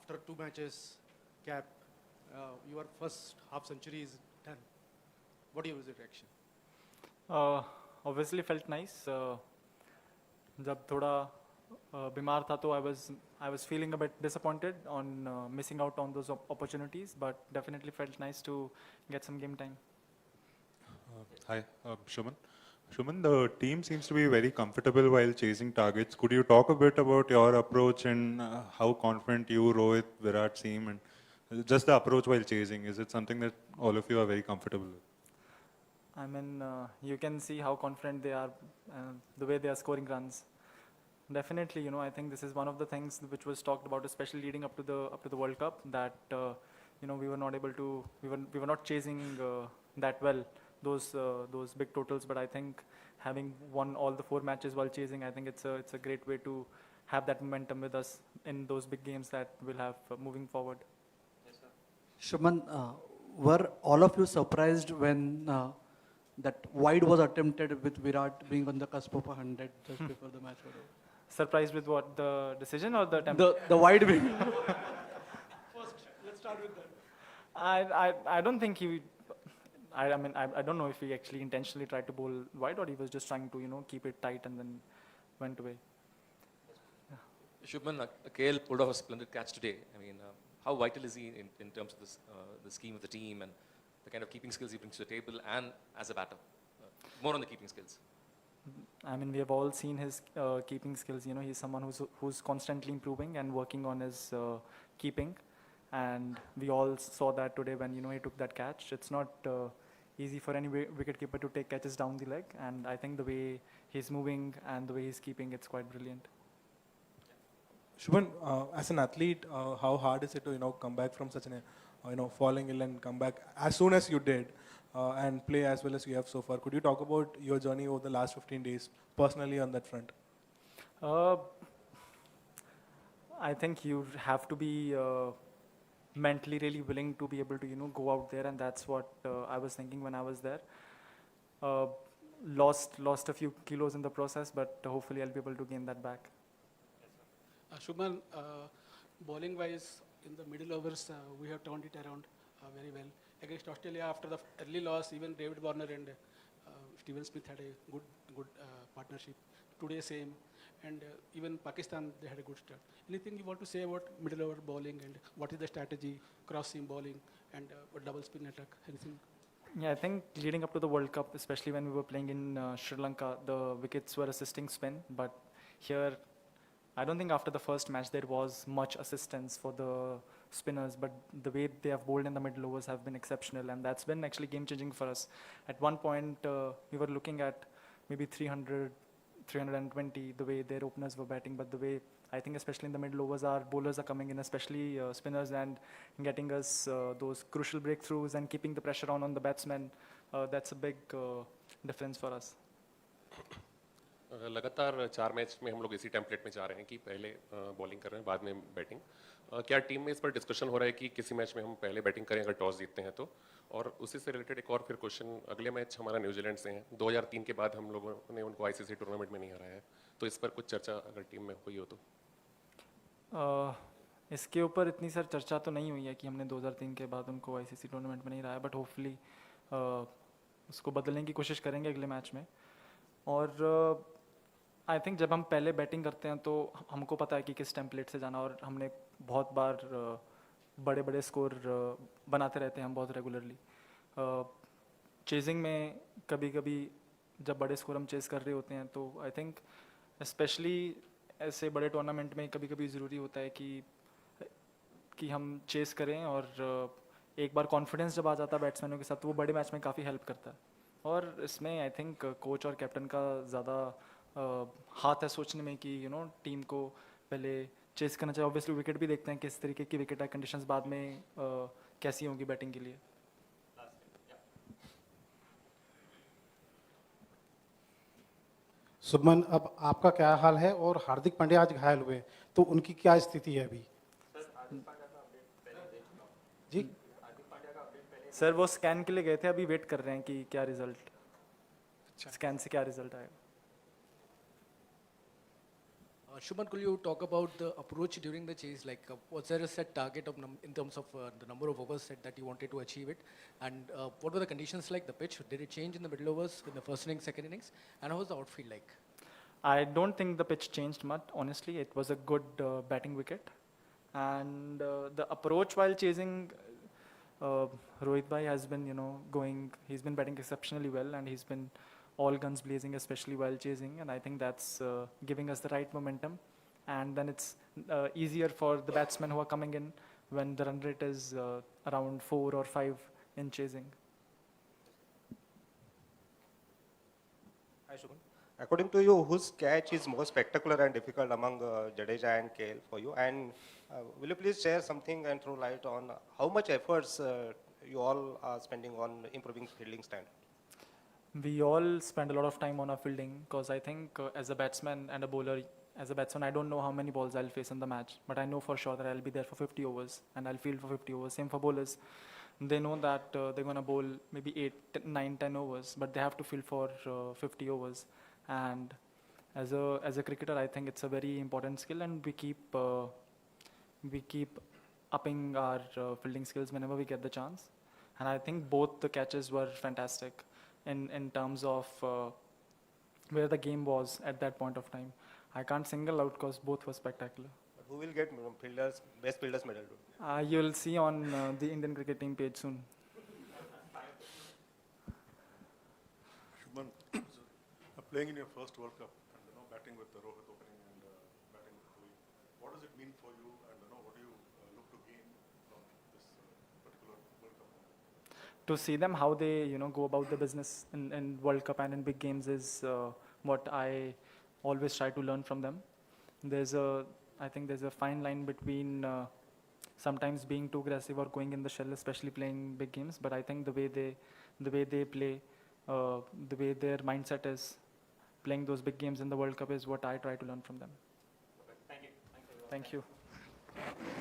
after 2 matches cap, your first half century is done. What was your reaction? Obviously felt nice. जब थोड़ा बीमार था तो I was feeling a bit disappointed on missing out on those opportunities, but definitely felt nice to get some game time. Hi, Shubham. Shubham, the team seems to be very comfortable while chasing targets. Could you talk a bit about your approach and how confident you, Rohit, Virat seem, and just the approach while chasing? Is it something that all of you are very comfortable with? I mean, you can see how confident they are, the way they are scoring runs. Definitely, you know, I think this is one of the things which was talked about, especially leading up to the World Cup, that you know, we were not able to, we were not chasing that well those big totals. But I think having won all the 4 matches while chasing, I think it's a great way to have that momentum with us in those big games that we'll have moving forward. Yes, sir. Shubham, were all of you surprised when that wide was attempted with Virat being on the cusp of 100 just before the match was over? Surprised with what, the decision or the attempt? The wide being. First, let's start with that. I don't think he. I mean, I don't know if he actually intentionally tried to bowl wide or he was just trying to, you know, keep it tight and then went away. Yeah. Shubham, KL pulled off a splendid catch today. I mean, how vital is he in terms of this, the scheme of the team and the kind of keeping skills he brings to the table and as a batter? More on the keeping skills. I mean, we have all seen his keeping skills. You know, he's someone who's constantly improving and working on his keeping. And we all saw that today when, you know, he took that catch. It's not easy for any wicketkeeper to take catches down the leg, and I think the way he's moving and the way he's keeping, it's quite brilliant. Shubham, as an athlete, how hard is it to, you know, come back from such an, you know, falling ill and come back as soon as you did and play as well as you have so far? Could you talk about your journey over the last 15 days personally on that front? I think you have to be mentally really willing to be able to, you know, go out there, and that's what I was thinking when I was there. Lost a few kilos in the process, but hopefully I'll be able to gain that back. Shubham, bowling wise, in the middle overs, we have turned it around very well. Against Australia, after the early loss, even David Warner and Steven Smith had a good partnership. Today, same. And even Pakistan, they had a good start. Anything you want to say about middle over bowling and what is the strategy, cross-seam bowling and double spin attack? Anything? Yeah, I think leading up to the World Cup, especially when we were playing in Sri Lanka, the wickets were assisting spin. But here, I don't think after the first match there was much assistance for the spinners. But the way they have bowled in the middle overs have been exceptional, and that's been actually game-changing for us. At one point, we were looking at maybe 300, 320, the way their openers were batting, but the way, I think especially in the middle overs, our bowlers are coming in, especially spinners, and getting us those crucial breakthroughs and keeping the pressure on the batsmen. That's a big difference for us. लगातार 4 match में हम लोग इसी template में जा रहे हैं कि पहले बॉलिंग कर रहे हैं, बाद में बैटिंग. क्या टीम में इस पर डिस्कशन हो रहा है कि किसी मैच में हम पहले बैटिंग करें अगर टॉस जीतते हैं तो? और उसी से रिलेटेड एक और फिर क्वेश्चन, अगले मैच हमारा न्यूजीलैंड से है. 2003 के बाद हम लोगों ने उनको आईसीसी टूर्नामेंट में नहीं हराया है, तो इस पर कुछ चर्चा अगर टीम में हुई हो तो? इसके ऊपर इतनी सारी चर्चा तो नहीं हुई है कि हमने 2003 के बाद उनको आईसीसी टूर्नामेंट में नहीं हराया, बट होपफुली उसको बदलने की कोशिश करेंगे अगले मैच में. और आई थिंक जब हम पहले बैटिंग करते हैं तो हमको पता है कि किस टेम्पलेट से जाना, और हमने बहुत बार बड़े बड़े स्कोर बनाते रहते हैं हम बहुत रेगुलरली. चेजिंग में कभी कभी जब बड़े स्कोर हम चेज़ कर रहे होते हैं तो आई थिंक स्पेशली ऐसे बड़े टूर्नामेंट में कभी कभी ज़रूरी होता है कि हम चेज़ करें, और एक बार कॉन्फिडेंस जब आ जाता है बैट्समैनों के साथ तो वो बड़े मैच में काफ़ी हेल्प करता है. और इसमें आई थिंक कोच और कैप्टन का ज़्यादा हाथ है सोचने में कि यू नो टीम को पहले चेस करना चाहिए. ऑब्वियसली विकेट भी देखते हैं किस तरीके की विकेट है, कंडीशंस बाद में कैसी होंगी बैटिंग के लिए. शुभमन, अब आपका क्या हाल है? और हार्दिक पांड्या आज घायल हुए, तो उनकी क्या स्थिति है अभी? जी सर वो स्कैन के लिए गए थे, अभी वेट कर रहे हैं कि क्या रिजल्ट, स्कैन से क्या रिजल्ट आएगा. Shubham, could you talk about the approach during the chase? Like, was there a set target of in terms of the number of overs set that you wanted to achieve it? And what were the conditions like? The pitch, did it change in the middle overs in the first innings, second innings? And how was the outfield like? I don't think the pitch changed much, honestly. It was a good batting wicket. And the approach while chasing, Rohit Bhai has been, he's been batting exceptionally well and he's been all guns blazing, especially while chasing. And I think that's giving us the right momentum. And then it's easier for the batsmen who are coming in when the run rate is around 4 or 5 in chasing. Hi, Shubham. According to you, whose catch is more spectacular and difficult among Jadeja and KL for you? And will you please share something and throw light on how much efforts you all are spending on improving fielding stand? We all spend a lot of time on our fielding because I think as a batsman and a bowler, as a batsman, I don't know how many balls I'll face in the match, but I know for sure that I'll be there for 50 overs and I'll field for 50 overs. Same for bowlers. They know that they're going to bowl maybe 8, 9, 10 overs, but they have to field for 50 overs. And as a cricketer, I think it's a very important skill, and we keep upping our fielding skills whenever we get the chance. And I think both the catches were fantastic in terms of where the game was at that point of time. I can't single out because both were spectacular. Who will get best fielders medal? You'll see on the Indian cricket team page soon. Shubham, playing in your first World Cup and batting with Rohit opening and batting with Kohli, what does it mean for you, and what do you look to gain from this particular World Cup? To see them how they go about the business in World Cup and in big games is what I always try to learn from them. I think there's a fine line between sometimes being too aggressive or going in the shell, especially playing big games. But I think the way they play, the way their mindset is, playing those big games in the World Cup is what I try to learn from them. Thank you. Thank you.